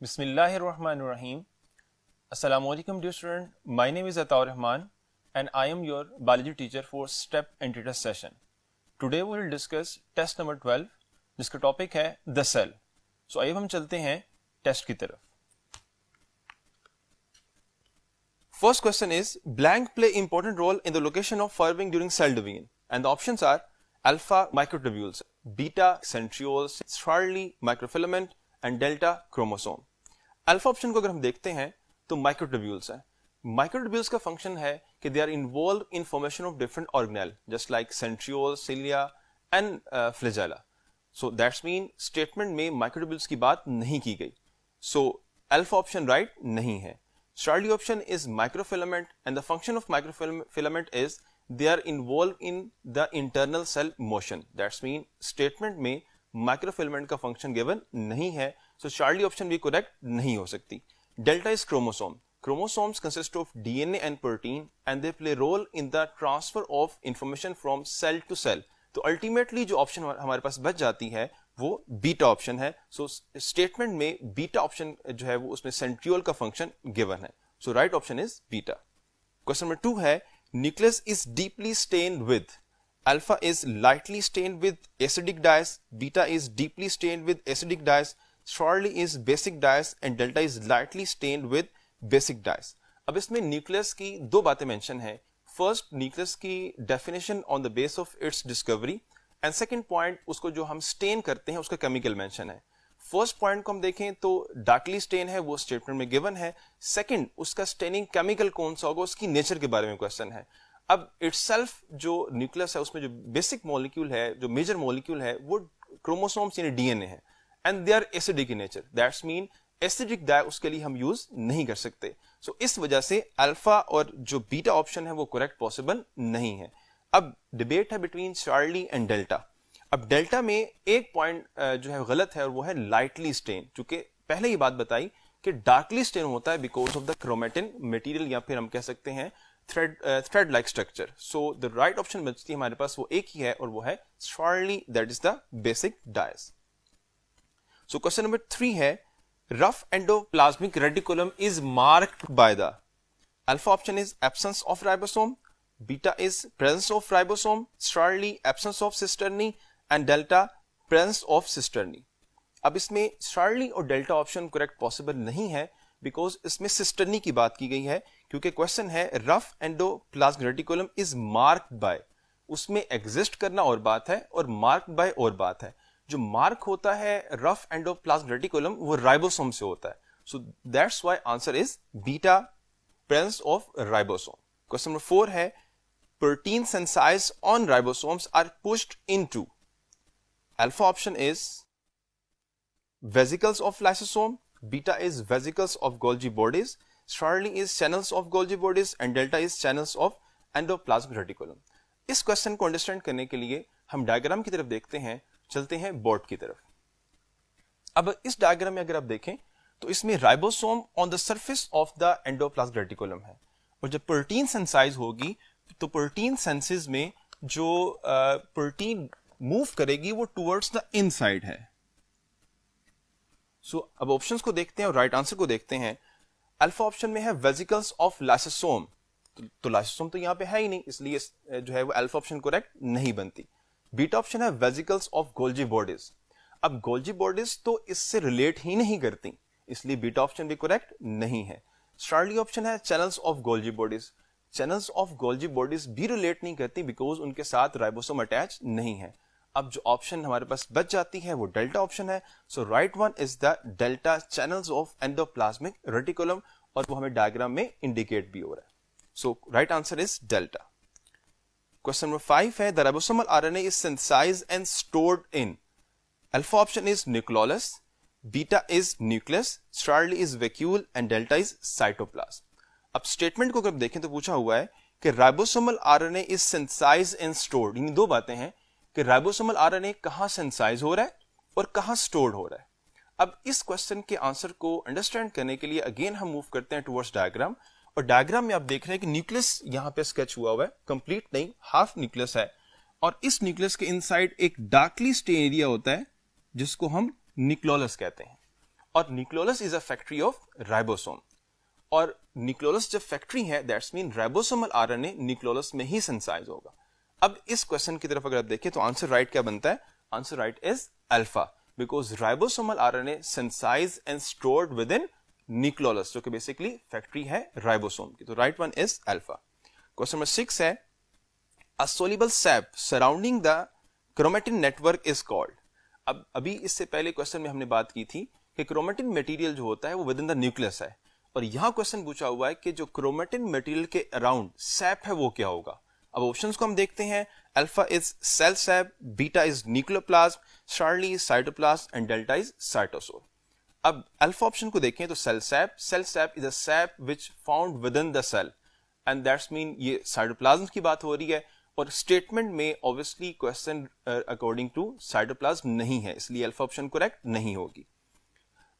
Bismillahirrahmanirrahim. Assalamu alaikum dear student. My name is Ataur Rahman and I am your biology teacher for STEP Anti-Test session. Today we will discuss test number 12 जिसका topic है The Cell. So आइए हम चलते हैं test की तरफ. First question is blank play important role in the location of firing during cell division and the options are alpha microtubules, beta centrioles, Charlie microfilament and delta chromosome. Alpha option को अगर हम देखते हैं तो microtubules है. Microtubules का function है कि they are involve in formation of different organelle just like centriole, cilia and flagella. So that's mean statement में माइक्रोट्यूब्यूल्स की बात नहीं की गई. सो अल्फा ऑप्शन राइट नहीं है. Charlie option is microfilament and the function of microfilament is they are involve in the internal cell motion. That's mean statement में microfilament का फंक्शन गिवन नहीं है. सो चार्ली ऑप्शन भी correct नहीं हो सकती. Delta is chromosome. Chromosomes consist of DNA and protein and they play role in the transfer of information from cell to cell. तो ultimately जो ऑप्शन हमारे पास बच जाती है वो बीटा ऑप्शन है. सो स्टेटमेंट में बीटा ऑप्शन जो है वो उसमें सेंट्रियोल का फंक्शन गिवन है. So right option is beta. Question number 2 है nucleus is deeply stained with. Alpha is lightly stained with acidic dyes, beta is deeply stained with acidic dyes, Charlie is basic dyes and delta is lightly stained with basic dyes. अब इसमें nucleus की दो बातें mention है. First, nucleus की definition on the base of its discovery and second point, उसको जो हम स्टेन करते हैं उसका केमिकल मेंशन है. फर्स्ट पॉइंट को हम देखें तो डार्कली स्टेन है, वो स्टेटमेंट में गिवन है. सेकंड, उसका स्टेनिंग केमिकल कौन सा होगा उसकी नेचर के बारे में क्वेश्चन है. अब इटसेल्फ जो न्यूक्लियस है उसमें जो बेसिक मॉलिक्यूल है, जो मेजर मॉलिक्यूल है वो क्रोमोसोम्स यानी डीएनए है and they are acidic in nature. That's mean acidic dye उसके लिए हम यूज नहीं कर सकते. So इस वजह से अल्फा और जो बीटा ऑप्शन है वो करेक्ट पॉसिबल नहीं है. अब डिबेट है बिटवीन चार्ली एंड डेल्टा. अब डेल्टा में एक पॉइंट जो है गलत है और वो है लाइटली स्टेन. चूंकि पहले ही बात बताई कि डार्कली स्टेन होता है because of the chromatin material या फिर हम कह सकते हैं thread like structure. So the right option बचती है हमारे पास वो एक ही है और वो है Charlie, that is the basic dyes. So question number 3 है rough endoplasmic reticulum is marked by the alpha option is absence of ribosome, beta is presence of ribosome, Charlie absence of cisternae and delta presence of cisternae. अब इसमें Charlie और delta option correct possible नहीं है because इसमें cisternae की बात की गई है. क्योंकि क्वेश्चन है rough endoplasmic reticulum is marked by. उसमें एग्जिस्ट करना और बात है और मार्क्ड बाय और बात है. जो मार्क होता है रफ एंडोप्लाज्मिक रेटिकुलम वो राइबोसोम से होता है. So that's why answer is beta, presence of ribosome. Question number 4 है protein synthesized on ribosomes are pushed into. Alpha option is vesicles of lysosome, beta is vesicles of Golgi bodies, Charlie is channels of Golgi bodies and delta is channels of endoplasmic reticulum. इस क्वेश्चन को understand करने के लिए हम diagram की तरफ देखते हैं. चलते हैं बोर्ड की तरफ. अब इस डायग्राम में अगर आप देखें तो इसमें ribosome on the surface of the endoplasmic reticulum है और जब प्रोटीन सेंसाइज होगी तो प्रोटीन सेंसेस में जो प्रोटीन मूव करेगी वो टुवर्ड्स द इनसाइड है. सो अब ऑप्शंस को देखते हैं और राइट आंसर को देखते हैं. अल्फा ऑप्शन में है वेसिकल्स ऑफ लाइसोसोम. तो लाइसोसोम तो यहां पे है ही नहीं, इसलिए जो है वो अल्फा ऑप्शन करेक्ट नहीं बनती. बीटा ऑप्शन है वेसिकल्स ऑफ गोल्जी बॉडीज. अब गोल्जी बॉडीज तो इससे रिलेट ही नहीं करती, इसलिए बीटा ऑप्शन भी करेक्ट नहीं है. चार्ली ऑप्शन है channels of Golgi bodies. Channels of Golgi bodies भी रिलेट नहीं करती बिकॉज उनके साथ राइबोसोम अटैच नहीं है. अब जो ऑप्शन हमारे पास बच जाती है वो डेल्टा ऑप्शन है. So right one is the delta, channels of endoplasmic reticulum, और वो हमें डायग्राम में इंडिकेट भी हो रहा है. So right answer is delta. Question number 5 है the ribosomal RNA is synthesized and stored in. Alpha option is nucleolus, beta is nucleus, Charlie is vacuole and delta is cytoplasm. अब statement को अगर देखें तो पूछा हुआ है कि ribosomal RNA is synthesized and stored. इन दो बातें हैं कि राइबोसोमल आरएनए कहां सिंथेसाइज हो रहा है और कहां स्टोर्ड हो रहा है. अब इस क्वेश्चन के आंसर को अंडरस्टैंड करने के लिए अगेन हम मूव करते हैं टुवर्ड्स डायग्राम. और डायग्राम में आप देख रहे हैं कि न्यूक्लियस यहां पे स्केच हुआ है, कंप्लीट नहीं, हाफ न्यूक्लियस है. और इस न्यूक्लियस के इनसाइड एक डार्कली स्टेन एरिया होता है जिसको हम न्यूक्लियोलस कहते हैं. और nucleolus is a factory of ribosome, और न्यूक्लियोलस जब फैक्ट्री है that's mean ribosomal RNA nucleolus में ही सिंथेसाइज होगा। अब इस क्वेश्चन की तरफ अगर आप देखें तो आंसर राइट क्या बनता है? Answer right is alpha, because ribosomal RNA synthesize and stored within nucleolus, जो कि बेसिकली फैक्ट्री है राइबोसोम की। तो right one is alpha. Question number 6 है a soluble sap surrounding the chromatin network is called. अब अभी इससे पहले क्वेश्चन में हमने बात की थी कि क्रोमेटिन मटेरियल जो होता है वो विद इन द न्यूक्लियस है, और यहां क्वेश्चन पूछा हुआ है कि जो क्रोमेटिन मटेरियल के अराउंड सैप है वो क्या होगा। अब ऑप्शंस को हम देखते हैं। Alpha is cell sap, beta is nucleoplasm, Charlie is cytoplasm and delta is cytosol. अब अल्फा ऑप्शन को देखें तो cell sap is a sap which found within the cell, and that's mean ये cytoplasm की बात हो रही है, और स्टेटमेंट में obviously question according to cytoplasm नहीं है, इसलिए अल्फा ऑप्शन करेक्ट नहीं होगी।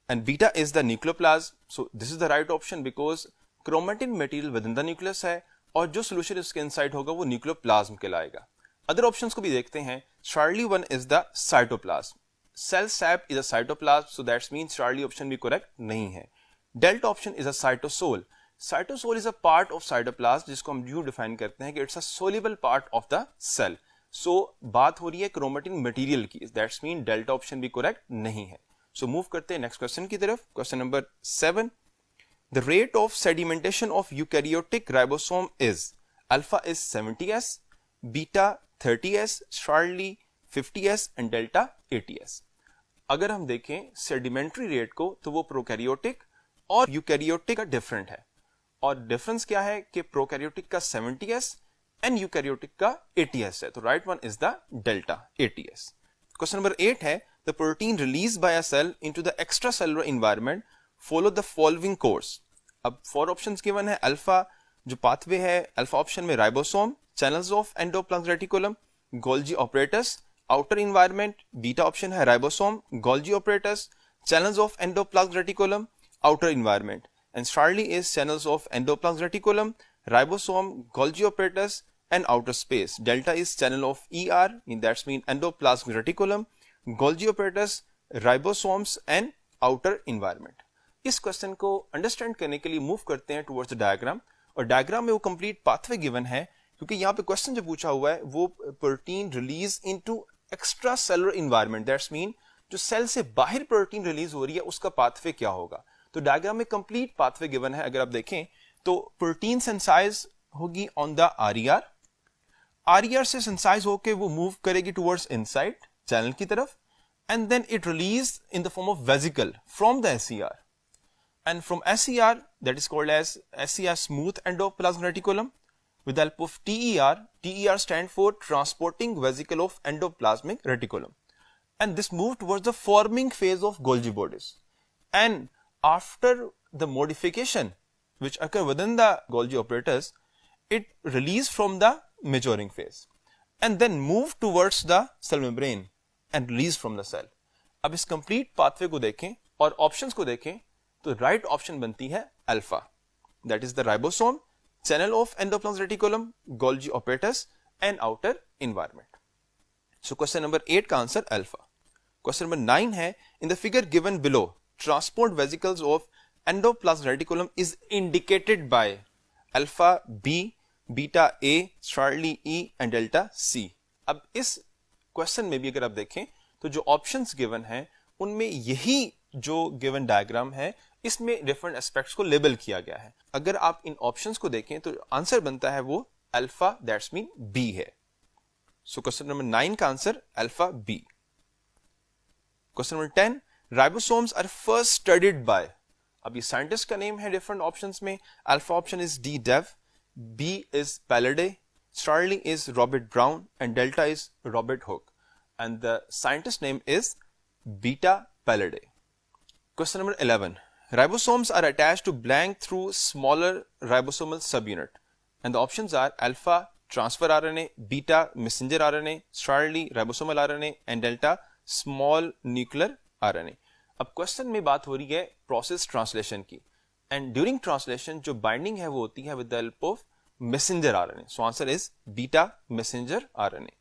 And beta is the nucleoplasm, so this is the right option because chromatin material with in the nucleus है, और जो सोल्यूशन इसके इनसाइड होगा वो न्यूक्लियोप्लाज्म कहलाएगा। अदर ऑप्शंस को भी देखते हैं। Charlie one is the cytoplasm, cell sap is a cytoplasm, so that's mean Charlie option भी करेक्ट नहीं है। Delta option is a cytosol, cytosol is a part of cytoplasm, जिसको हम यूं डिफाइन करते हैं कि it's a soluble part of the cell. So बात हो रही है क्रोमेटिन मटेरियल की, दैट्स मीन डेल्टा ऑप्शन भी करेक्ट नहीं है। सो मूव करते हैं नेक्स्ट क्वेश्चन की तरफ। Question number 7, the rate of sedimentation of eukaryotic ribosome is alpha is 70s, beta 30s, Charlie 50s and delta 80s। अगर हम देखें सेडिमेंट्री रेट को तो वो प्रोकैरियोटिक और यूकैरियोटिक का डिफरेंट है, और डिफरेंस क्या है कि प्रोकैरियोटिक का 70s एंड यूकैरियोटिक का 80s है, तो right one is the delta 80s। Question number 8 है the protein release by a cell into the extra cellular environment follow the following course. अब 4 ऑप्शंस गिवन है। अल्फा जो pathway है, alpha option में ribosome, channels of endoplasm reticulum, Golgi apparatus, outer environment. Beta option है ribosome, Golgi apparatus, channels of endoplasm reticulum, outer environment. And Charlie is channels of endoplasm reticulum, ribosome, Golgi apparatus and outer space. Delta is channel of ER, that's mean endoplasmic reticulum, Golgi apparatus, ribosomes and outer environment. इस क्वेश्चन को understand करने के लिए move करते हैं towards the diagram, और diagram में वो कंप्लीट पाथवे गिवन है, क्योंकि यहाँ पे क्वेश्चन जो पूछा हुआ है वो protein release into extra cellular environment, that's mean जो सेल से बाहर प्रोटीन रिलीज हो रही है उसका पाथवे क्या होगा। तो डायग्राम में कंप्लीट पाथवे गिवन है। अगर आप देखें तो प्रोटीन सिंथेसाइज होगी ऑन द आरईआर, आरईआर से सिंथेसाइज होके वो मूव करेगी टुवर्ड्स इनसाइड चैनल की तरफ, and then it release in the form of vesicle from the SER, and from SER that is called as SER smooth endoplasmic reticulum with the help of TER. TER stand for transporting vesicle of endoplasmic reticulum, and this moved towards the forming phase of Golgi bodies, and after the modification which occur within the Golgi apparatus, it released from the maturing phase and then moved towards the cell membrane and released from the cell। अब इस complete pathway को देखें और options को देखें तो right option बनती है alpha, that is the ribosome, channel of endoplasm reticulum, Golgi apparatus and outer environment. So question number 8 का आंसर अल्फा। क्वेश्चन नंबर 9 है in the figure given below transport vesicles of endoplasm reticulum is indicated by alpha B, beta A, Charlie E and delta C. अब इस question में भी अगर आप देखें तो जो ऑप्शंस गिवन हैं उनमें यही जो गिवन डायग्राम है इसमें डिफरेंट एस्पेक्ट्स को लेबल किया गया है। अगर आप इन ऑप्शंस को देखें तो आंसर बनता है वो अल्फा, दैट्स मीन बी है। सो क्वेश्चन नंबर 9 का answer alpha B. Question number 10 ribosomes are first studied by. अब ये साइंटिस्ट का नेम है डिफरेंट ऑप्शंस में। Alpha option is de Duve, B is Palade, Charlie is Robert Brown and delta is Robert Hooke, and the scientist name is beta Palade. Question number 11. Ribosomes are attached to blank through smaller ribosomal subunit, and the options are alpha transfer RNA, beta messenger RNA, Charlie ribosomal RNA and delta small nuclear RNA। अब question में बात हो रही है process translation की, and during translation जो binding है वो होती है with the help of messenger RNA। So answer is beta messenger RNA।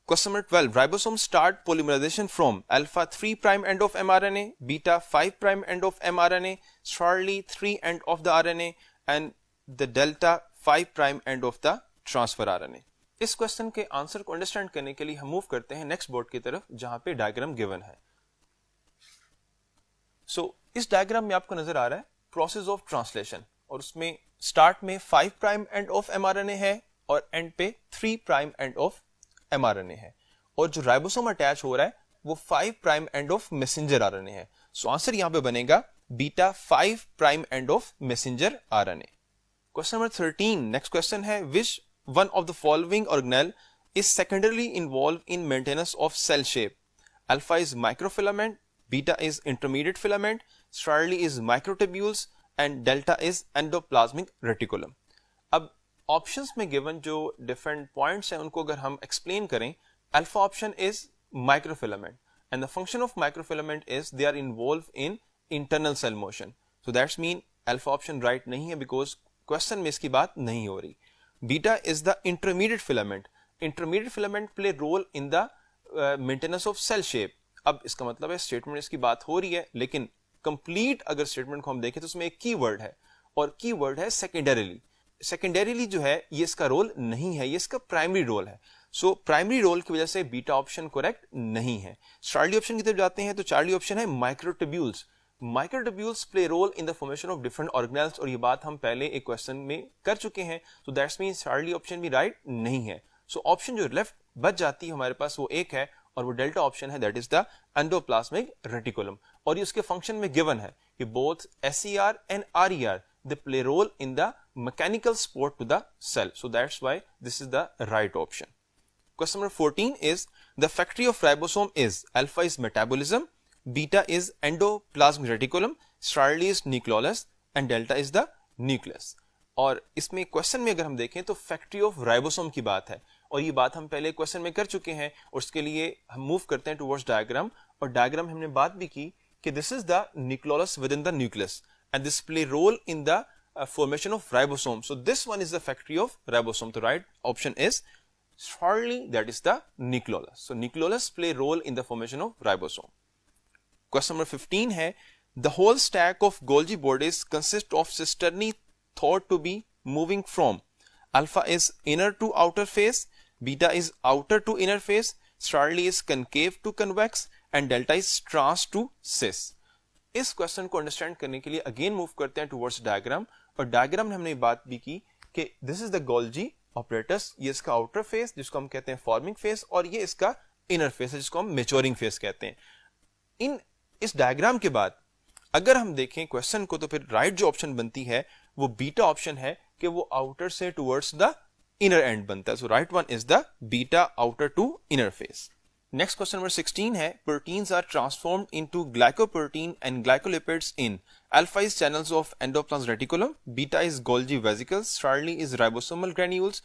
Question number 12. Ribosomes start polymerization from alpha 3' end of mRNA, beta 5' end of mRNA, shortly 3 end of the RNA and the delta 5' end of the transfer RNA. इस क्वेश्चन के answer को understand करने के लिए हम move करते हैं नेक्स्ट बोर्ड की तरफ जहां पे डायग्राम गिवन है. सो इस डायग्राम में आपको नजर आ रहा है प्रोसेस ऑफ ट्रांसलेशन और उसमें स्टार्ट में 5' एंड ऑफ mRNA है और एंड पे 3' एंड ऑफ mRNA है और जो राइबोसोम अटैच हो रहा है वो 5' एंड ऑफ मैसेंजर RNA है. सो आंसर यहां पे बनेगा beta 5' end of messenger RNA. Question number 13. Next question है विच one of the following organelle is secondarily involved in maintenance of cell shape. Alpha is microfilament, beta is intermediate filament, Charlie is microtubules and delta is endoplasmic reticulum. अब options में given जो different points हैं उनको अगर हम explain करें, alpha option is microfilament and the function of microfilament is they are involve in internal cell motion. So that's mean alpha option right नहीं है बिकॉज क्वेश्चन में इसकी बात नहीं हो रही. Beta is the intermediate filament. Intermediate filament play role in the maintenance of cell shape. अब इसका मतलब है स्टेटमेंट इसकी बात हो रही है लेकिन कंप्लीट अगर स्टेटमेंट को हम देखें तो उसमें एक कीवर्ड है और कीवर्ड है सेकेंडरीली. सेकेंडरीली जो है ये इसका रोल नहीं है, ये इसका प्राइमरी रोल है. सो प्राइमरी रोल की वजह से बीटा ऑप्शन करेक्ट नहीं है. चार्ली ऑप्शन की तरफ जाते हैं तो चार्ली ऑप्शन है microtubules. Microtubules play role in the formation of different organelles और ये बात हम पहले एक क्वेश्चन में कर चुके हैं. सो दैट्स मीन चार्ली ऑप्शन भी राइट नहीं है. सो ऑप्शन जो लेफ्ट बच जाती है हमारे पास वो एक है और वो डेल्टा ऑप्शन है, that is the endoplasmic reticulum. और ये उसके फंक्शन में गिवन है कि both SCR and RER they play role in the mechanical support to the cell. So that's why this is the right option. Question number 14 is the factory of ribosome is alpha is metabolism, beta is endoplasmic reticulum, Charlie is nucleolus and delta is the nucleus. और इसमें question में अगर हम देखें तो factory of ribosome की बात है और ये बात हम पहले क्वेश्चन में कर चुके हैं और उसके लिए हम मूव करते हैं टुवर्ड्स डायग्राम. और डायग्राम हमने बात भी की कि this is the nucleolus with in the nucleus and this play role in the formation of ribosome. So this one is the factory of ribosome. The right option is Charlie, that is the nucleolus. So nucleolus play role in the formation of ribosome. Question number 15 है the whole stack of Golgi bodies consist of cisternae thought to be moving from alpha is inner to outer face, beta is outer to inner face, Charlie is concave to convex and delta is trans to cis. इस क्वेश्चन को understand करने के लिए again move करते हैं towards diagram और diagram में हमने बात भी की कि this is the Golgi apparatus. ये इसका आउटर फेस जिसको हम कहते हैं फॉर्मिंग फेस और ये इसका इनर फेस है जिसको हम मैच्योरिंग फेस कहते हैं. इस डायग्राम के बाद अगर हम देखें क्वेश्चन को तो फिर राइट जो ऑप्शन बनती है वो बीटा ऑप्शन है कि वो आउटर से टुवर्ड्स द इनर एंड बनता है. So right one is the beta outer to inner face. Next question number 16 है proteins are transformed into glycoprotein and glycolipids in alpha is channels of endoplasmic reticulum, beta is Golgi vesicles, Charlie is ribosomal granules,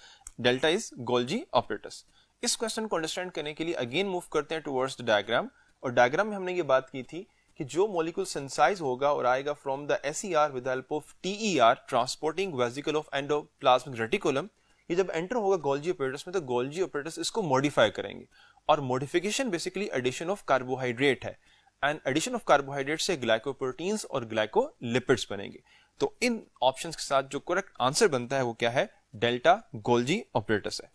delta is Golgi apparatus. इस क्वेश्चन को understand करने के लिए again move करते हैं towards the diagram और diagram में हमने ये बात की थी कि जो मॉलिक्यूल सिंथेसाइज होगा और आएगा from the SER with help of TER transporting vesicle of endoplasmic reticulum, ये जब एंटर होगा गोल्जी ऑपरेटस में तो गोल्जी ऑपरेटस इसको मॉडिफाई करेंगे और modification basically addition of carbohydrate है एंड एडिशन ऑफ कार्बोहाइड्रेट से ग्लाइकोप्रोटीन्स और ग्लाइकोलिपिड्स बनेंगे. तो इन ऑप्शंस के साथ जो करेक्ट आंसर बनता है वो क्या है, डेल्टा गोल्जी ऑपरेटस है.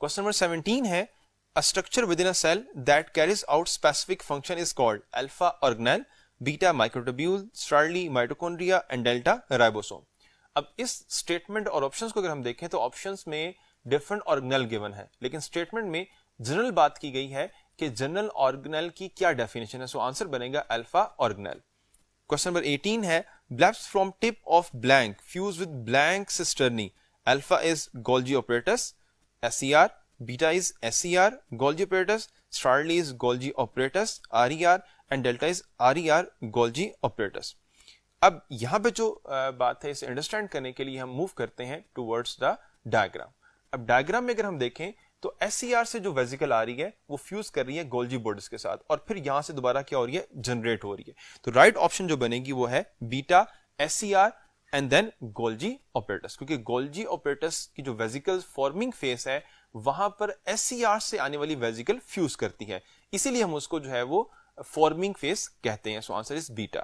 क्वेश्चन नंबर 17 है a structure within a cell that carries out specific function is called alpha organelle, beta microtubule, Charlie mitochondria and delta ribosome. अब इस स्टेटमेंट और ऑप्शंस को अगर हम देखें तो ऑप्शंस में डिफरेंट ऑर्गेनेल गिवन है लेकिन स्टेटमेंट में जनरल बात की गई है कि जनरल ऑर्गेनेल की क्या डेफिनेशन है. सो आंसर बनेगा अल्फा ऑर्गेनेल. क्वेश्चन नंबर 18 है blebs from tip of blank fuse with blank cisternae, alpha is Golgi apparatus, SER, beta is SCR Golgi apparatus, Charlie is Golgi apparatus RER and delta is RER Golgi apparatus. अब यहां पे जो बात है इसे understand करने के लिए हम मूव करते हैं टुवर्ड्स द डायग्राम. अब डायग्राम में अगर हम देखें तो SCR से जो वेसिकल आ रही है वो फ्यूज कर रही है गोल्जी बॉडीज के साथ और फिर यहां से दोबारा क्या हो रही है, जनरेट हो रही है. तो राइट ऑप्शन जो बनेगी वो है beta SCR and then Golgi apparatus, क्योंकि गोल्जी ऑपरेटस की जो वेसिकल फॉर्मिंग फेस है वहां पर SCR से आने वाली वेसिकल फ्यूज करती है, इसीलिए हम उसको जो है वो फॉर्मिंग फेज कहते हैं। So answer is beta.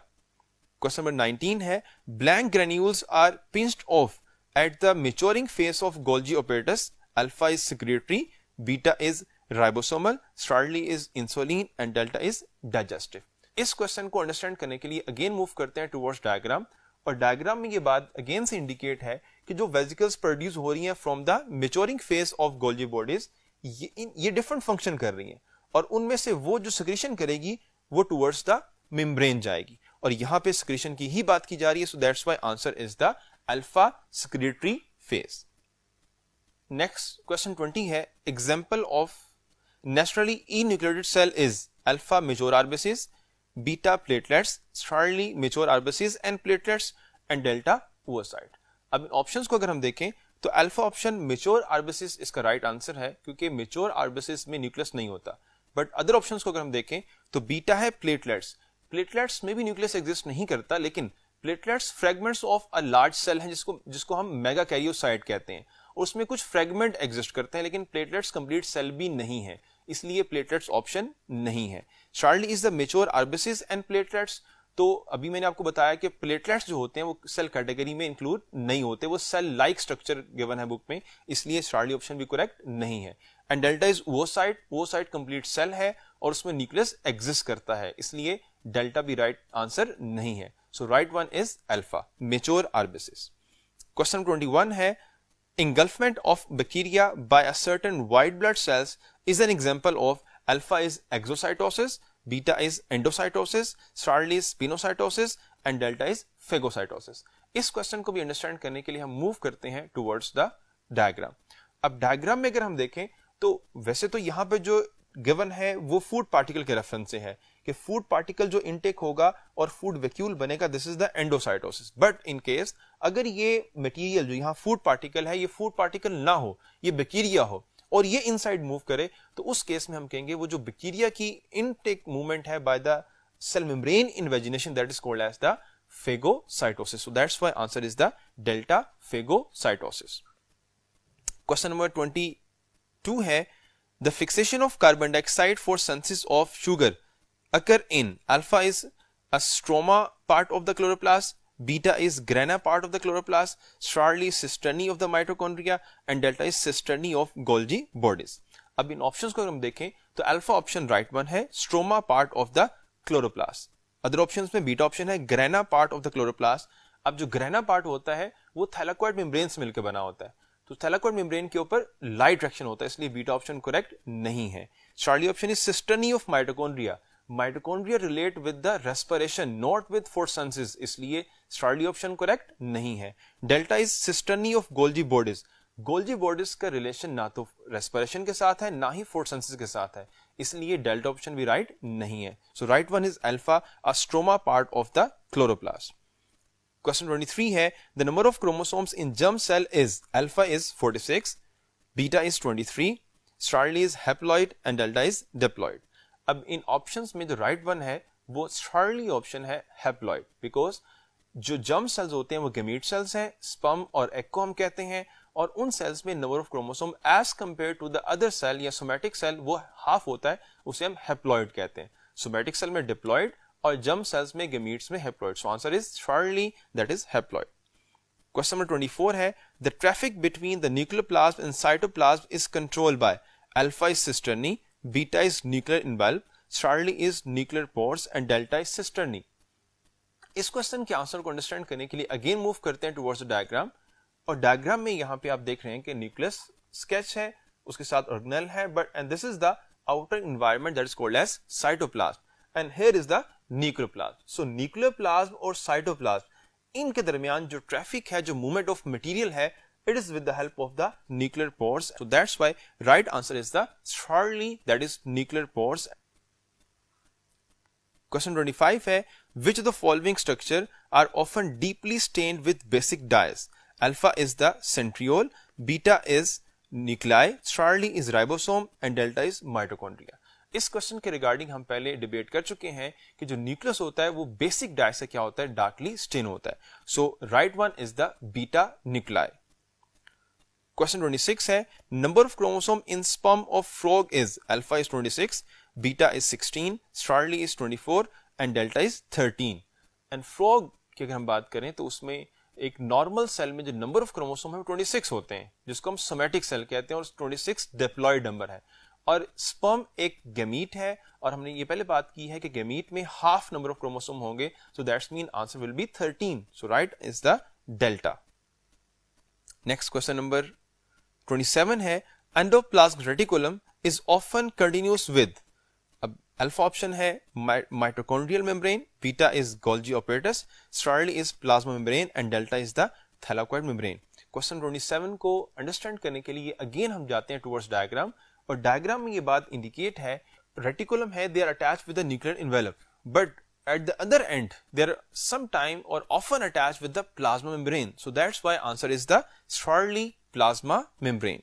Question number 19 है blank granules are pinched off at the maturing phase of Golgi apparatus, alpha is secretory, beta is ribosomal, Charlie is insulin and delta is digestive. इस क्वेश्चन को understand करने के लिए again move करते हैं towards diagram, और डायग्राम में ये बात अगेन से इंडिकेट है कि जो वेसिकल्स प्रोड्यूस हो रही हैं from the maturing phase of Golgi bodies, ये डिफरेंट फंक्शन कर रही हैं, और उनमें से वो जो सिक्रीशन करेगी वो टुवर्ड्स द मेम्ब्रेन जाएगी, और यहां पे सिक्रीशन की ही बात की जा रही है। So that's why answer is the alpha secretory phase. Next question 20 है example of naturally enucleated cell is alpha mature RBCs, beta platelets, Charlie mature RBCs and platelets and delta ovocyte. अब इन options को अगर हम देखें तो alpha option mature RBCs इसका right answer है, क्योंकि मेच्योर आरबीसीज में न्यूक्लियस नहीं होता। बट अदर ऑप्शंस को अगर हम देखें तो बीटा है प्लेटलेट्स, प्लेटलेट्स में भी न्यूक्लियस एग्जिस्ट नहीं करता, लेकिन platelets fragments of a large cell हैं जिसको हम मेगा कैरियोसाइट कहते हैं, और उसमें कुछ फ्रेगमेंट एग्जिस्ट करते हैं, लेकिन प्लेटलेट्स कंप्लीट सेल भी नहीं है, इसलिए प्लेटलेट्स ऑप्शन नहीं है। Charlie is the mature RBCs and platelets, तो अभी मैंने आपको बताया कि प्लेटलेट्स जो होते हैं वो सेल कैटेगरी में इंक्लूड नहीं होते, वो सेल लाइक स्ट्रक्चर गिवन है बुक में, इसलिए शार्ली ऑप्शन भी करेक्ट नहीं है। And delta is ovocyte, ovocyte complete cell है और उसमें न्यूक्लियस एग्जिस्ट करता है, इसलिए डेल्टा भी राइट आंसर नहीं है। So right one is alpha mature RBCs. Question 21 है engulfment of bacteria by a certain white blood cells is an example of alpha is exocytosis, beta is endocytosis, starly is spinocytosis and delta is phagocytosis। इस क्वेश्चन को भी understand करने के लिए हम move करते हैं टुवर्ड्स द डायग्राम। अब डायग्राम में अगर हम देखें तो वैसे तो यहां पे जो गिवन है वो फूड पार्टिकल के रेफरेंस से है कि फूड पार्टिकल जो इनटेक होगा और फूड वैक्यूल बनेगा, this is the endocytosis. But in case अगर ये मटेरियल जो यहाँ फूड पार्टिकल है ये फूड पार्टिकल ना हो, ये बैक्टीरिया हो और ये इनसाइड मूव करे, तो उस केस में हम कहेंगे वो जो बैक्टीरिया की इनटेक मूवमेंट है by the cell membrane invagination, that is called as the phagocytosis. So that's why answer is the delta phagocytosis. Question number 22 है the fixation of carbon dioxide for synthesis of sugar occur in alpha is a stroma part of the chloroplast, beta is grana part of the chloroplast, Starly is cisternae of the mitochondria and delta is cisternae of Golgi bodies। अब इन options को अगर हम देखें तो alpha option right one है, stroma part of the chloroplast. Other options में beta option है grana part of the chloroplast. अब जो ग्रेना पार्ट होता है वो थैलाकोइड मेम्ब्रेन से मिलकर बना होता है, तो थैलाकोइड मेम्ब्रेन के ऊपर लाइट रिएक्शन होता है, इसलिए बीटा ऑप्शन करेक्ट नहीं है। Charlie option is cisternae of mitochondria, mitochondria relate with the respiration not with photosynthesis, इसलिए स्टार्ली ऑप्शन करेक्ट नहीं है। Delta is cisternae of Golgi bodies, Golgi bodies का रिलेशन ना तो रेस्पिरेशन के साथ है ना ही फोटोसिंथेसिस के साथ है, इसलिए डेल्टा ऑप्शन भी राइट नहीं है। So right one is alpha, a stroma part of the chloroplast. Question 23 है the number of chromosomes in germ cell is alpha is 46, beta is 23, Starly is haploid and delta is diploid। अब इन options में जो right one है वो Starly option है haploid, because जो germ cells होते हैं वो गैमीट सेल्स हैं, स्पर्म और एग को हम कहते हैं, और उन सेल्स में number of chromosome as compare to the other cell या सोमैटिक सेल वो हाफ होता है, उसे हम हैप्लॉइड कहते हैं। सोमैटिक सेल में डिप्लॉइड और जर्म सेल्स में गैमीट्स में haploid. So answer is Starly, that is haploid. Question number 24 है the traffic between the nucleoplasm and cytoplasm is controlled by alpha is cisternae, beta is nuclear involve, Starly is nuclear pores and delta is cisternae. इस क्वेश्चन के answer को understand करने के लिए again move करते हैं टुवर्ड्स द डायग्राम, और डायग्राम में यहां पे आप देख रहे हैं कि न्यूक्लियस स्केच है, उसके साथ ऑर्गेनेल है, but and this is the outer environment that is called as cytoplasm and here is the nucleoplasm. So nucleoplasm और साइटोप्लाज्म इनके दरमियान जो ट्रैफिक है, जो मूवमेंट ऑफ मटेरियल है, it is with the help of the nuclear pores. So that's why right answer is the Starly, that is nuclear pores. Question 25 है which of the following structure are often deeply stained with basic dyes? Alpha is the centriole, beta is nuclei, Starly is ribosome and delta is mitochondria। इस क्वेश्चन के regarding हम पहले debate कर चुके हैं कि जो न्यूक्लियस होता है वो बेसिक डाई से क्या होता है, डार्कली स्टेन होता है। So right one is the beta nuclei. Question 26 है number of chromosome in sperm of frog is alpha is 26, beta is 16, Charlie is 24 and delta is 13। And frog की अगर हम बात करें तो उसमें एक नॉर्मल सेल में जो नंबर ऑफ क्रोमोसोम है वो 26 होते हैं, जिसको हम सोमैटिक सेल कहते हैं, और 26 डिप्लॉयड नंबर है। और स्पर्म एक गैमीट है, और हमने ये पहले बात की है कि गैमीट में हाफ नंबर ऑफ क्रोमोसोम होंगे, so that's mean answer will be 13, so right is the delta. Next question number 27 है endoplasmic reticulum is often continuous with, अब अल्फा ऑप्शन है mitochondrial membrane, beta is Golgi apparatus, Charlie is plasma membrane and delta is the thylakoid membrane. Question 27 को understand करने के लिए again हम जाते हैं टुवर्ड्स डायग्राम, और डायग्राम में ये बात इंडिकेट है रेटिकुलम है they are attached with the nuclear envelope, but at the other end they are sometime or often attached with the plasma membrane, so that's why answer is the Starly plasma membrane.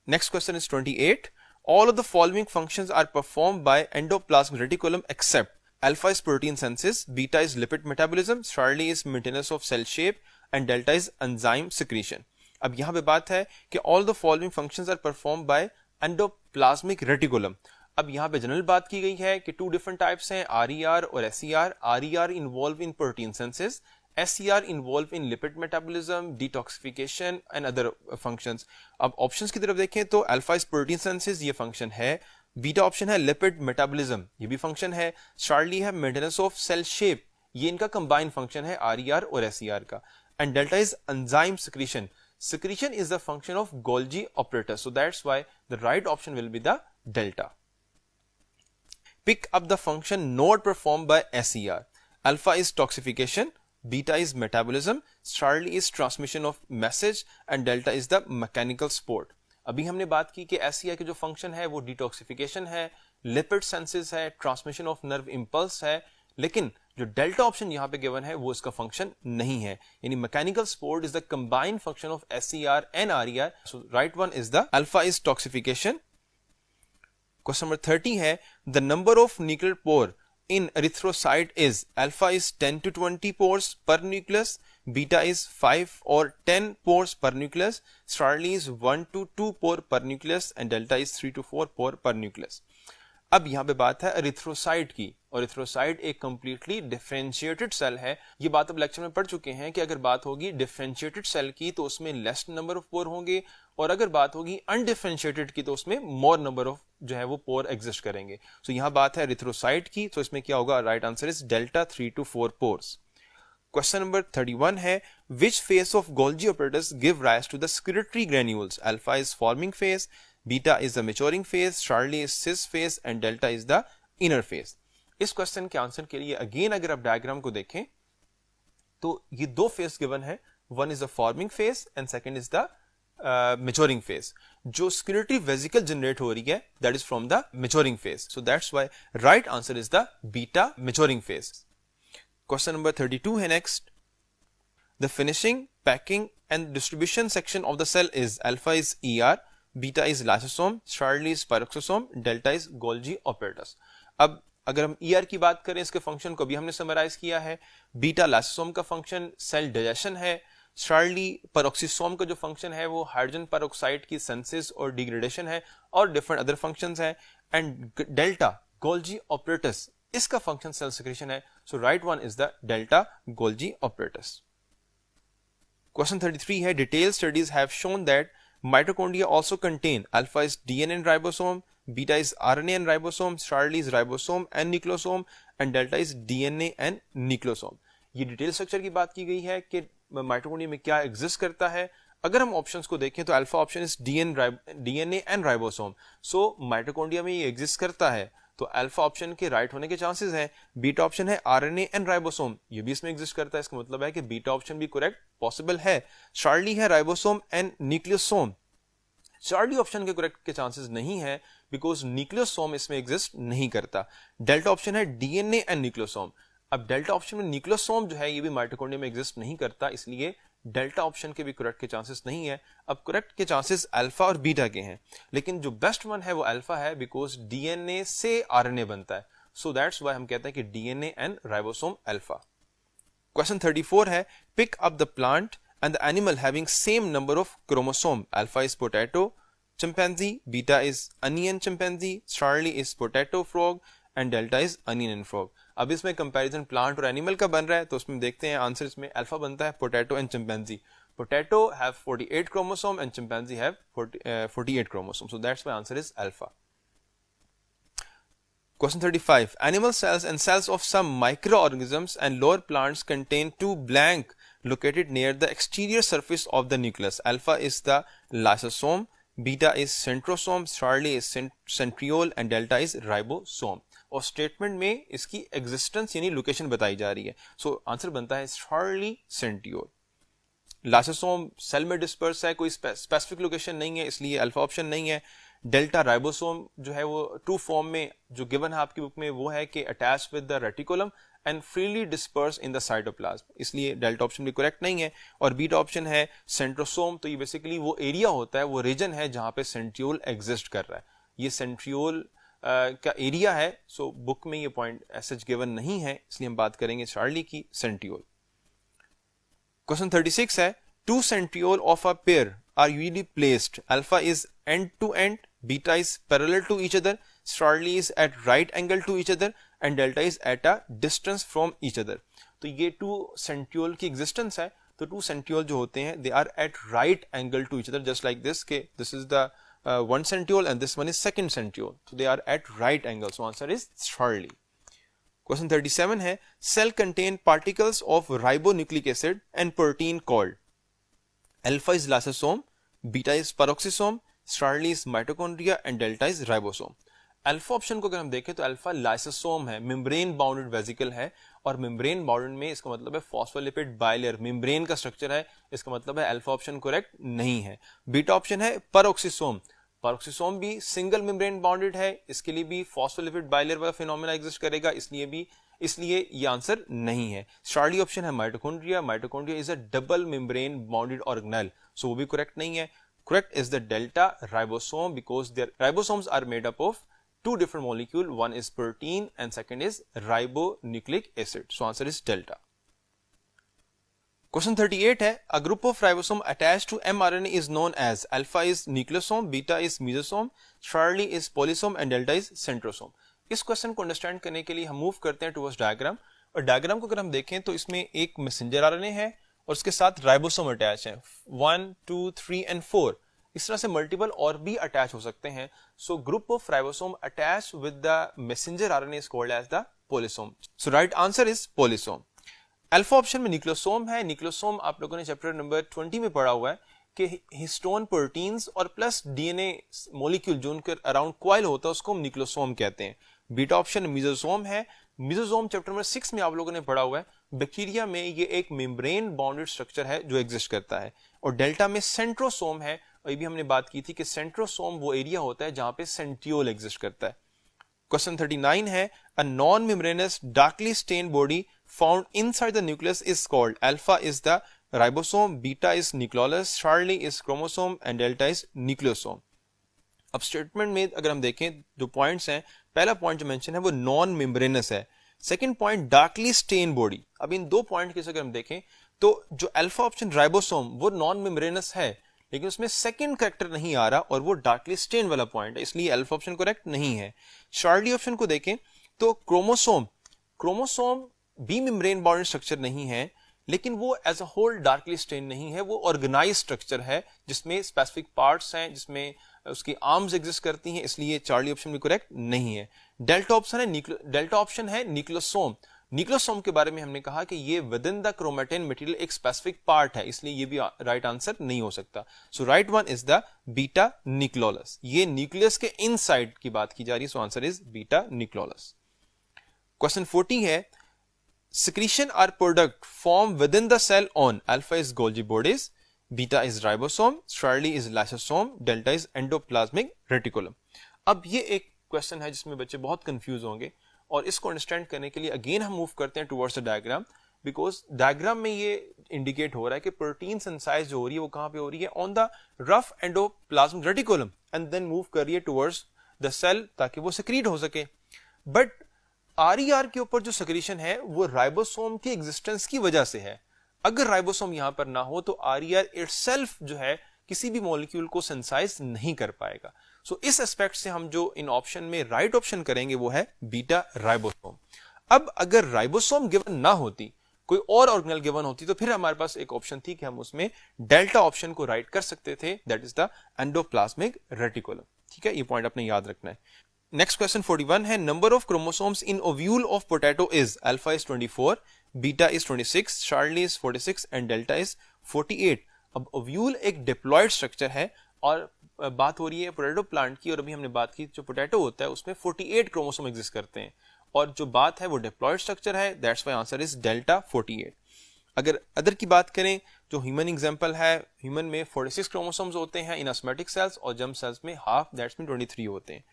Next question is 28. All of the following functions are performed by endoplasmic reticulum except alpha is protein synthesis, beta is lipid metabolism, Starly is maintenance of cell shape and delta is enzyme secretion. अब यहां पे बात है कि all the following functions are performed by endoplasmic reticulum. अब यहाँ पे general बात की गई है कि टू डिफरेंट टाइप्स हैं, आरईआर और SER. RER involve in protein synthesis, SER involve in lipid metabolism, detoxification and other functions. अब ऑप्शंस की तरफ देखें तो अल्फा इज प्रोटीन सिंथेसिस, ये फंक्शन है, बीटा ऑप्शन है लिपिड मेटाबॉलिज्म, ये भी फंक्शन है, स्टार्ली है मेंटेनेंस ऑफ सेल शेप, ये इनका कंबाइंड फंक्शन है आरईआर और एसईआर का, and delta is enzyme secretion. Secretion is the function of Golgi operator, so that's why the right option will be the delta. Pick up the function not performed by SER. Alpha is toxification, beta is metabolism, Starly is transmission of message and delta is the mechanical support. अभी हमने बात की कि SER के जो function है वो detoxification है, लिपिड सेंसेस है, ट्रांसमिशन ऑफ नर्व इंपल्स है, लेकिन जो डेल्टा ऑप्शन यहाँ पे गिवन है वो इसका फंक्शन नहीं है, यानी mechanical support is the combined function of SER and RER, so right one is the alpha is toxification. Question number 30 है the number of nuclear pore in erythrocyte is alpha is 10 to 20 pores पर nucleus, beta is 5 और 10 pores पर nucleus, स्टार्ली is 1 to 2 पोर पर nucleus and delta is 3 to 4 पोर पर nucleus. अब यहां पे बात है एरिथ्रोसाइट की, और एरिथ्रोसाइट एक कंप्लीटली डिफरेंशिएटेड सेल है। ये बात अब लेक्चर में पढ़ चुके हैं कि अगर बात होगी डिफरेंशिएटेड सेल की तो उसमें लेस नंबर ऑफ पोर होंगे, और अगर बात होगी अनडिफरेंशिएटेड की तो उसमें मोर नंबर ऑफ जो है वो पोर एग्जिस्ट करेंगे। सो यहां बात है एरिथ्रोसाइट की, तो इसमें क्या होगा, right answer is delta 3 to 4 pores. Question number 31 है which phase of Golgi apparatus give rise to the secretory granules, alpha is forming phase, beta is the maturing phase, Charlie is cis phase and delta is the inner phase. इस क्वेश्चन के आंसर के लिए again अगर आप diagram को देखें तो ये दो फेज गिवन है, one is the forming phase and second is the maturing phase. जो स्क्लेरोटिक वेसिकल जनरेट हो रही है that is from the maturing phase, so that's why right answer is the beta maturing phase. Question number 32 है next, the finishing, packing and distribution section of the cell is alpha is ER, beta is lysosome, Charlie is peroxisome, delta is Golgi apparatus. अब अगर हम ER की बात करें, इसके function को भी हमने समराइज किया है, बीटा लाइसोसोम का फंक्शन सेल डाइजेशन है, स्टार्ली पैरोक्सिसोम का जो फंक्शन है वो हाइड्रोजन पैरोक्साइड की सिंथेसिस और डिग्रेडेशन है, और डिफरेंट अदर फंक्शंस हैं, एंड डेल्टा गोल्जी ऑपरेटस इसका फंक्शन सेल सिक्रीशन है, so right one is the delta Golgi apparatus. Question 33 है detail studies have shown that mitochondria also contain alpha is DNA and ribosome, beta is RNA and ribosome, Starly is ribosome and nucleosome and delta is DNA and nucleosome। ये detail structure की बात की गई है कि mitochondria में क्या exist करता है। अगर हम ऑप्शंस को देखें तो alpha option is DNA and ribosome, so mitochondria में ये एग्जिस्ट करता है, तो अल्फा ऑप्शन के राइट होने के चांसेस हैं। बीटा ऑप्शन है RNA एंड राइबोसोम, ये भी इसमें एग्जिस्ट करता है, इसका मतलब है कि बीटा ऑप्शन भी करेक्ट पॉसिबल है। स्टार्ली है राइबोसोम एंड न्यूक्लियोसोम, स्टार्ली ऑप्शन के करेक्ट के चांसेस नहीं है बिकॉज न्यूक्लियोसोम इसमें एग्जिस्ट नहीं करता। डेल्टा ऑप्शन है DNA एंड न्यूक्लियोसोम, अब डेल्टा ऑप्शन में न्यूक्लियोसोम जो है ये भी माइटोकॉन्ड्रिया में एग्जिस्ट नहीं करता, इसलिए डेल्टा ऑप्शन के भी करेक्ट के चांसेस नहीं है। अब करेक्ट के चांसेस अल्फा और बीटा के हैं, लेकिन जो बेस्ट वन है वो अल्फा है बिकॉज DNA से RNA बनता है, सो दैट्स व्हाई हम कहते हैं कि DNA and ribosome alpha. Question 34 है pick up the plant and the animal having same number of chromosome. Alpha is potato chimpanzee, beta is onion chimpanzee, Charlie is potato frog and delta is onion and frog. अब इसमें comparison plant और animal का बन रहा है, तो उसमें देखते हैं आंसर इसमें अल्फा बनता है potato and chimpanzee. Potato have 48 chromosome and chimpanzee have 48 chromosomes. So that's why answer is alpha. Question 35. Animal cells and cells of some microorganisms and lower plants contain two blank located near the exterior surface of the nucleus. Alpha is the lysosome, beta is centrosome, Charlie is centriole and delta is ribosome. और statement में इसकी existence यानी location बताई जा रही है. So answer बनता है Charlie centriole. लाइसोसोम सेल में डिस्पर्स है, कोई स्पेसिफिक लोकेशन नहीं है, इसलिए अल्फा ऑप्शन नहीं है. डेल्टा राइबोसोम जो है वो ट्रू फॉर्म में जो गिवन है आपकी बुक में वो है कि attach with the reticulum and freely disperse in the cytoplasm, इसलिए डेल्टा ऑप्शन भी करेक्ट नहीं है. और बीटा ऑप्शन है सेंट्रोसोम, तो ये बेसिकली वो एरिया होता है, वो रीजन है जहां पे सेंट्रियोल एग्जिस्ट कर रहा है. ये सेंट्रियोल का एरिया है. सो बुक में ये पॉइंट एसएच गिवन नहीं है, इसलिए हम बात करेंगे चार्ली की सेंट्रियोल. Question 36 है two centriole of a pair are usually placed. Alpha is end to end, beta is parallel to each other, Charlie is at right angle to each other and delta is at a distance from each other. तो ये two centriole की existence है. तो two centriole जो होते हैं they are at right angle to each other, just like this के this is the one centriole and this one is second centriole. So they are at right angle. So answer is Charlie. Question 37 है cell contain particles of ribonucleic acid and protein called. Alpha is lysosome, beta is peroxisome, Charlie is mitochondria and delta is ribosome. Alpha option को अगर हम देखें तो alpha lysosome है, membrane bounded vesicle है, और membrane bounded में इसका मतलब है फॉस्फोलिपिड बाइलेयर, मेम्ब्रेन का स्ट्रक्चर है, इसका मतलब है अल्फा ऑप्शन करेक्ट नहीं है. बीटा ऑप्शन है पेरोक्सिसोम, पेरोक्सिसोम भी सिंगल मेम्ब्रेन बाउंडेड है, इसके लिए भी फॉस्फोलिपिड बाइलेयर वाला फिनोमेना एग्जिस्ट करेगा, इसलिए ये आंसर नहीं है. चार्ली ऑप्शन है mitochondria, mitochondria is a double membrane bounded organelle, so वो भी करेक्ट नहीं है. Correct is the delta ribosome because there ribosomes are made up of two different molecule, one is protein and second is ribonucleic acid. So answer is delta. Question 38 है a group of ribosome attached to mRNA is known as. Alpha is nucleosome, beta is mesosome, Charlie is polysome and delta is centrosome. इस क्वेश्चन को understand करने के लिए हम move करते हैं टुवर्ड्स डायग्राम, और डायग्राम को अगर हम देखें तो इसमें एक मैसेंजर आरएनए है और उसके साथ राइबोसोम अटैच है 1, 2, 3 and 4. इस तरह से मल्टीपल और भी अटैच हो सकते हैं. So group of ribosome attach with the messenger RNA is called as the polysome. So right answer is polysome. Alpha option में न्यूक्लियोसोम है. न्यूक्लियोसोम आप लोगों ने चैप्टर नंबर 20 में पढ़ा हुआ है कि हिस्टोन प्रोटीन्स और प्लस डीएनए मॉलिक्यूल जो उनके अराउंड कॉइल होता है उसको हम न्यूक्लियोसोम कहते हैं. बीटा ऑप्शन मेसोसोम है. मेसोसोम चैप्टर नंबर 6 में आप लोगों ने पढ़ा हुआ है बैक्टीरिया में ये एक मेम्ब्रेन बाउंडेड स्ट्रक्चर है जो एग्जिस्ट करता है. और डेल्टा में सेंट्रोसोम है, और ये भी हमने बात की थी कि सेंट्रोसोम वो एरिया होता है जहां पे सेंट्रियोल एग्जिस्ट करता है. क्वेश्चन 39 है a non membranous darkly stained body found inside the nucleus is called. Alpha is the ribosome, beta is nucleolus, Charlie is chromosome and delta is nucleosome. अब statement में अगर हम देखें जो पॉइंट्स हैं, पहला पॉइंट जो मेंशन है वो नॉन मेम्ब्रेनस है, second point darkly stain body. अब इन दो पॉइंट के अगर हम देखें तो जो अल्फा ऑप्शन राइबोसोम वो नॉन मेम्ब्रेनस है, लेकिन उसमें सेकंड कैरेक्टर नहीं आ रहा और वो डार्कली स्टेन वाला पॉइंट है, इसलिए अल्फा ऑप्शन करेक्ट नहीं है. चार्ली ऑप्शन को देखें तो क्रोमोसोम भी मेम्ब्रेन बाउंडेड स्ट्रक्चर नहीं है, लेकिन वो as a whole darkly stain नहीं है, वो ऑर्गेनाइज स्ट्रक्चर है जिसमें स्पेसिफिक पार्ट्स हैं, जिसमें उसकी आर्म्स एग्जिस्ट करती हैं, इसलिए चार्ली ऑप्शन भी करेक्ट नहीं है. डेल्टा ऑप्शन है न्यूक्लियोसोम. न्यूक्लियोसोम के बारे में हमने कहा कि ये within the chromatin material एक स्पेसिफिक पार्ट है, इसलिए ये भी राइट आंसर नहीं हो सकता. So right one is the beta nucleolus. ये न्यूक्लियस के इनसाइड की बात की जा रही है, so answer is beta nucleolus. Question 40 है secretion or product formed within the cell on. Alpha is Golgi bodies, beta is ribosome, Charlie is lysosome, delta is endoplasmic reticulum. अब ये एक क्वेश्चन है जिसमें बच्चे बहुत कंफ्यूज होंगे, और इसको अंडरस्टैंड करने के लिए अगेन हम मूव करते हैं towards the diagram, because diagram में ये इंडिकेट हो रहा है कि प्रोटीन सिंथेसाइज जो हो रही है वो कहां पे हो रही है, on the rough endoplasmic reticulum, and then move कर रही है टुवर्ड्स द सेल ताकि वो सेक्रीट हो सके. बट आरईआर के ऊपर जो सेक्रीशन है वो राइबोसोम की एग्जिस्टेंस की वजह से है. अगर राइबोसोम यहां पर ना हो तो RER इटसेल्फ जो है किसी भी मॉलिक्यूल को सिंथेसाइज नहीं कर पाएगा। सो इस एस्पेक्ट से हम जो इन ऑप्शन में राइट ऑप्शन करेंगे वो है बीटा राइबोसोम। अब अगर राइबोसोम गिवन ना होती, कोई और ऑर्गेनेल गिवन होती, तो फिर हमारे पास एक ऑप्शन थी कि हम उसमें डेल्टा ऑप्शन को राइट कर सकते थे, that is the endoplasmic reticulum. ठीक है, ये पॉइंट आपने याद रखना है। नेक्स्ट क्वेश्चन 41 है, number of chromosomes in ovule of potato is alpha is 24, beta is 26, Charlie is 46 and delta is 48। अब ओव्यूल एक डिप्लॉयड स्ट्रक्चर है और बात हो रही है पोटैटो प्लांट की, और अभी हमने बात की जो पोटैटो होता है उसमें 48 क्रोमोसोम एग्जिस्ट करते हैं, और जो बात है वो डिप्लॉयड स्ट्रक्चर है, that's why answer is delta 48। अगर अदर की बात करें, जो ह्यूमन एग्जांपल है, ह्यूमन में 46 क्रोमोसोम्स होते हैं इन एस्मेटिक सेल्स, और जर्म सेल्स में हाफ, दैट्स मीन 23 होते हैं।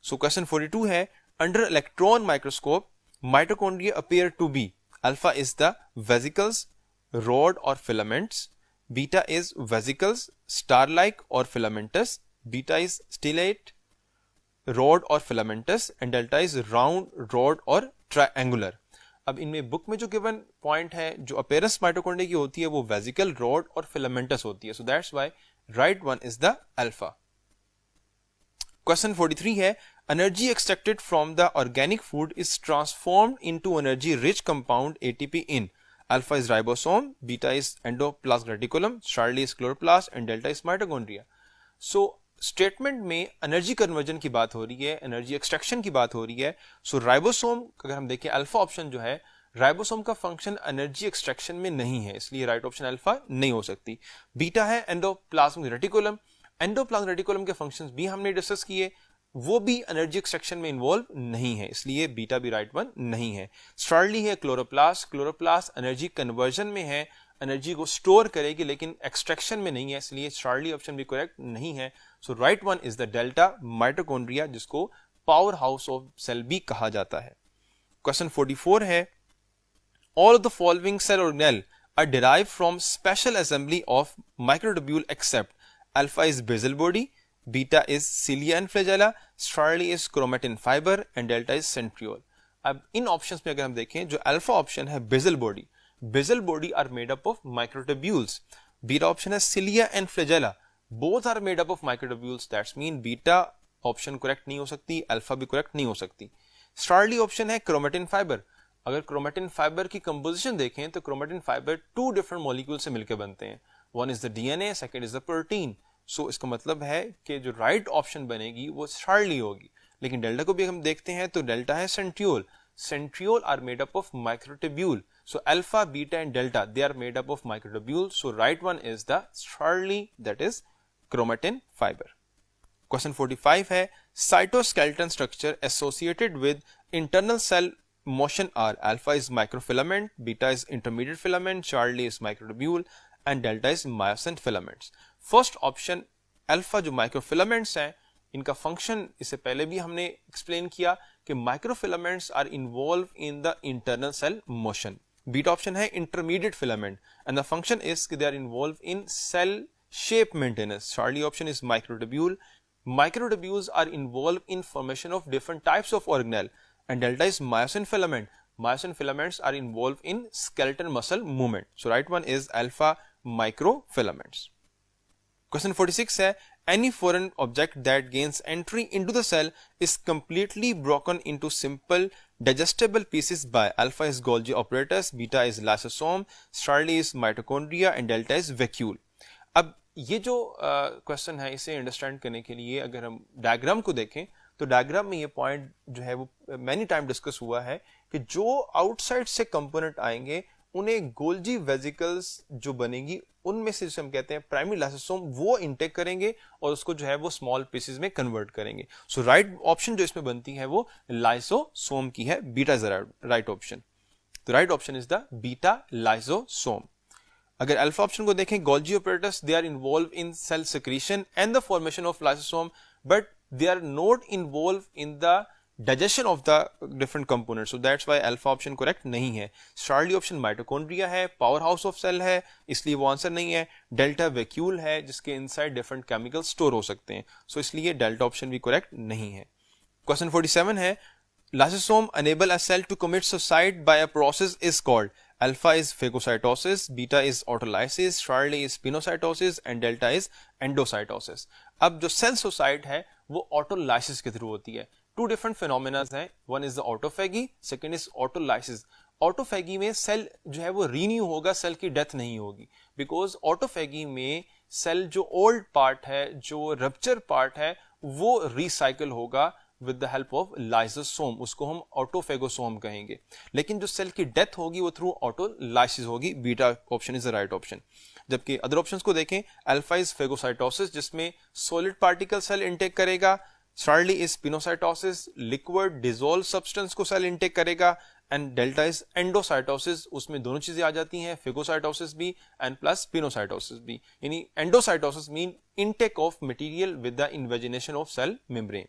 सो क्वेश्चन 42 है, under electron microscope mitochondria appear to be, alpha is the vesicles, rod और filaments, beta is vesicles, star like और filaments, beta is stellate, rod और filaments, and delta is round, rod और triangular. अब इनमें book में जो given point है, जो अपीयरेंस माइटोकॉन्ड्रिया की होती है वो वेसिकल, रॉड और फिलामेंटस होती है, so that's why right one is the alpha. Question 43 है, energy extracted from the organic food is transformed into energy rich compound ATP in, alpha is ribosome, beta is endoplasmic reticulum, Charlie is chloroplast and delta is mitochondria. So statement में energy conversion की बात हो रही है, energy extraction की बात हो रही है। सो राइबोसोम अगर हम देखें, अल्फा ऑप्शन जो है, राइबोसोम का फंक्शन एनर्जी एक्सट्रैक्शन में नहीं है, इसलिए राइट ऑप्शन अल्फा नहीं हो सकती। बीटा है एंडोप्लाज्मिक रेटिकुलम, एंडोप्लाज्मिक रेटिकुलम के फंक्शंस भी हमने डिस्कस किए, वो भी एनर्जी एक्सट्रैक्शन में इन्वॉल्व नहीं है, इसलिए बीटा भी राइट वन नहीं है। स्टार्ली है क्लोरोप्लास्ट, क्लोरोप्लास्ट एनर्जी कन्वर्जन में है, एनर्जी को स्टोर करेगी लेकिन एक्सट्रैक्शन में नहीं है, इसलिए स्टार्ली ऑप्शन भी करेक्ट नहीं है। So right one is the delta mitochondria, जिसको पावर हाउस ऑफ सेल भी कहा जाता है। क्वेश्चन 44 है, all of the following cell organelle are derived from special assembly of microtubule except, alpha is basal body, beta is cilia and flagella, Charlie is chromatin fibre and delta is centriole. अब इन options में अगर हम देखें, जो alpha option है basal body, basal body are made up of microtubules, beta option है cilia and flagella, both are made up of microtubules, that's mean beta option correct नहीं हो सकती, अल्फा भी करेक्ट नहीं हो सकती। चार्ली ऑप्शन है क्रोमेटिन फाइबर, अगर क्रोमेटिन फाइबर की कंपोजिशन देखें तो क्रोमेटिन फाइबर 2 डिफरेंट मॉलिक्यूल से मिलकर बनते हैं, one is the DNA, second is the protein. सो इसका मतलब है कि जो राइट ऑप्शन बनेगी वो चार्ली होगी। लेकिन डेल्टा को भी हम देखते हैं तो डेल्टा है centriole, centriole are made up of microtubule, so alpha, beta and delta they are made up of microtubule, so right one is the Charlie, that is chromatin fibre. Question 45 है, cytoskeleton structure associated with internal cell motion are, alpha is microfilament, beta is intermediate filament, Charlie is microtubule and delta is myosin filaments। First option alpha जो microfilaments हैं, इनका function इससे पहले भी हमने explain किया कि microfilaments are involve in the internal cell motion. Beta option है intermediate filament and the function is they are involve in cell shape maintenance. Charlie option is microtubule, microtubules are involve in formation of different types of organelle and delta is myosin filament, myosin filaments are involved in skeletal muscle movement, so right one is alpha microfilaments। Question 46 है, any foreign object that gains entry into the cell is completely broken into simple digestible pieces by, alpha is Golgi apparatus, beta is lysosome, Charlie is mitochondria and delta is vacuole। अब ये जो question है इसे understand करने के लिए अगर हम डायग्राम को देखें तो डायग्राम में ये पॉइंट जो है वो मैनी टाइम डिस्कस हुआ है कि जो आउटसाइड से कंपोनेंट आएंगे उन्हें गोल्जी वेसिकल्स जो बनेगी उनमें से जिसे हम कहते हैं प्राइमरी लाइसोसोम, वो इनटेक करेंगे और उसको जो है वो स्मॉल पीसेस में कन्वर्ट करेंगे। सो राइट ऑप्शन जो इसमें बनती है वो लाइसोसोम की है, बीटा इज राइट ऑप्शन। तो right option is the beta lysosome. अगर अल्फा ऑप्शन को देखें, Golgi operators they are involve in cell secretion and the formation of lysosome, but they are not involved in the digestion of the different components, so that's why alpha option correct नहीं है। Charlie option mitochondria है, power house of cell है, इसलिए वो answer नहीं है। delta vacuole है जिसके inside different chemicals store हो सकते हैं, so इसलिए delta option भी correct नहीं है। Question 47 है, lysosome enable a cell to commit suicide by a process is called, alpha is phagocytosis, beta is autolysis, शार्ली is pinocytosis and delta is endocytosis. अब जो सेल सुसाइड है वो autolysis के through होती है। टू डिफरेंट फिनोमेना हैं, one is the autophagy, second is autolysis. Autophagy में cell जो है वो रीन्यू होगा, सेल की डेथ नहीं होगी, बिकॉज ऑटोफेगी में सेल जो ओल्ड पार्ट है, जो रप्चर पार्ट है, वो रिसाइकल होगा with the help of lysosome, उसको हम ऑटोफेगोसोम कहेंगे। लेकिन जो सेल की डेथ होगी वो थ्रू ऑटोलाइसिस होगी। Beta option is the right option. जबकि अदर ऑप्शंस को देखें, अल्फा इज फेगोसाइटोसिस जिसमें सॉलिड पार्टिकल सेल इनटेक करेगा, Charlie is pinocytosis liquid dissolve substance को सेल इनटेक करेगा, एंड डेल्टा इज एंडोसाइटोसिस, उसमें दोनों चीजें आ जाती हैं, फेगोसाइटोसिस भी एंड प्लस पिनोसाइटोसिस भी। यानी endocytosis mean intake of material with the invagination of cell membrane.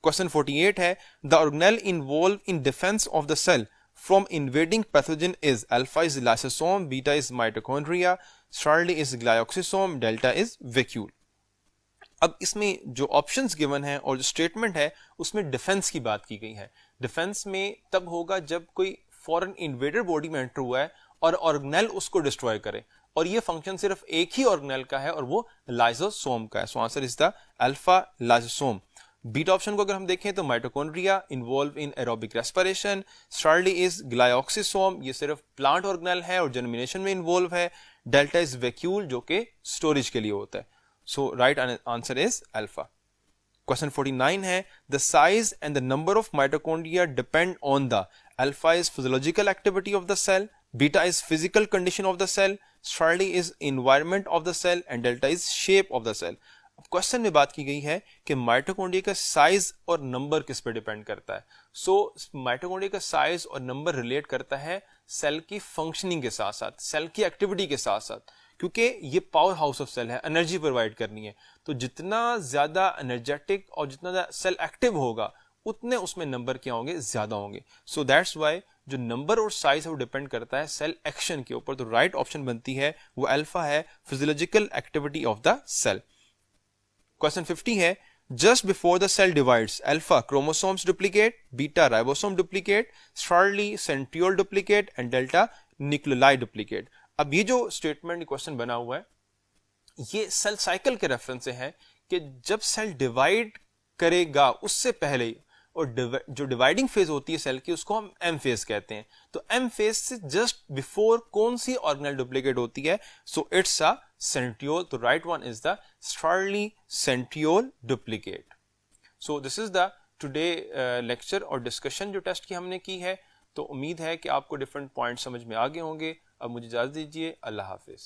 Question 48 है, the organelle involve in defence of the cell from invading pathogen is alpha is lysosome, beta is mitochondria, Charlie is glyoxysome, delta is vacuole. अब इसमें जो options given है और जो statement है उसमें defence की बात की गई है। डिफेंस में तब होगा जब कोई फॉरेन इन्वेडर बॉडी में एंटर हुआ है और ऑर्गेनेल उसको डिस्ट्रॉय करे, और ये फंक्शन सिर्फ एक ही ऑर्गेनेल का है और वो लाइसोसोम का है। So answer is the alpha lysosome. Beta option को अगर हम देखें तो mitochondria involve in aerobic respiration, Charlie is glyoxysome, ये सिर्फ प्लांट ऑर्गेनेल है और जर्मिनेशन में इन्वॉल्व है, डेल्टा इज वैक्यूल जो कि स्टोरेज के लिए होता है। So right answer is alpha. Question 49 है, the size and the number of mitochondria depend on the alpha is physiological activity of the cell, beta is physical condition of the cell, Charlie is environment of the cell and delta is shape of the cell. Question में बात की गई है कि mitochondria का size और number किस पे डिपेंड करता है। सो माइटोकॉन्ड्रिया का साइज और नंबर रिलेट करता है सेल की फंक्शनिंग के साथ साथ, सेल की एक्टिविटी के साथ साथ, क्योंकि ये पावर हाउस ऑफ सेल है, एनर्जी प्रोवाइड करनी है। तो जितना ज्यादा एनर्जेटिक और जितना ज्यादा सेल एक्टिव होगा उतने उसमें नंबर क्या होंगे, ज्यादा होंगे। सो दैट्स वाई जो नंबर और साइज है वो डिपेंड करता है सेल एक्शन के ऊपर। तो राइट ऑप्शन बनती है वो अल्फा है, physiological activity of the cell. Question 50 है, just before the cell divides, alpha chromosomes duplicate, beta ribosome duplicate, Charlie centriole duplicate and delta nucleoli duplicate। अब ये जो स्टेटमेंट क्वेश्चन बना हुआ है ये सेल साइकिल के रेफरेंस से है कि जब सेल डिवाइड करेगा उससे पहले, और जो डिवाइडिंग फेज होती है सेल की उसको हम एम फेज कहते हैं। तो एम फेज से जस्ट बिफोर कौन सी ऑर्गेनेल डुप्लीकेट होती है? So it's a centriole. तो right one is the Charlie centriole duplicate. So this is the today lecture और डिस्कशन जो टेस्ट की हमने की है। तो उम्मीद है कि आपको डिफरेंट पॉइंट समझ में आ गए होंगे। अब मुझे इजाजत दीजिए, अल्लाह हाफिज।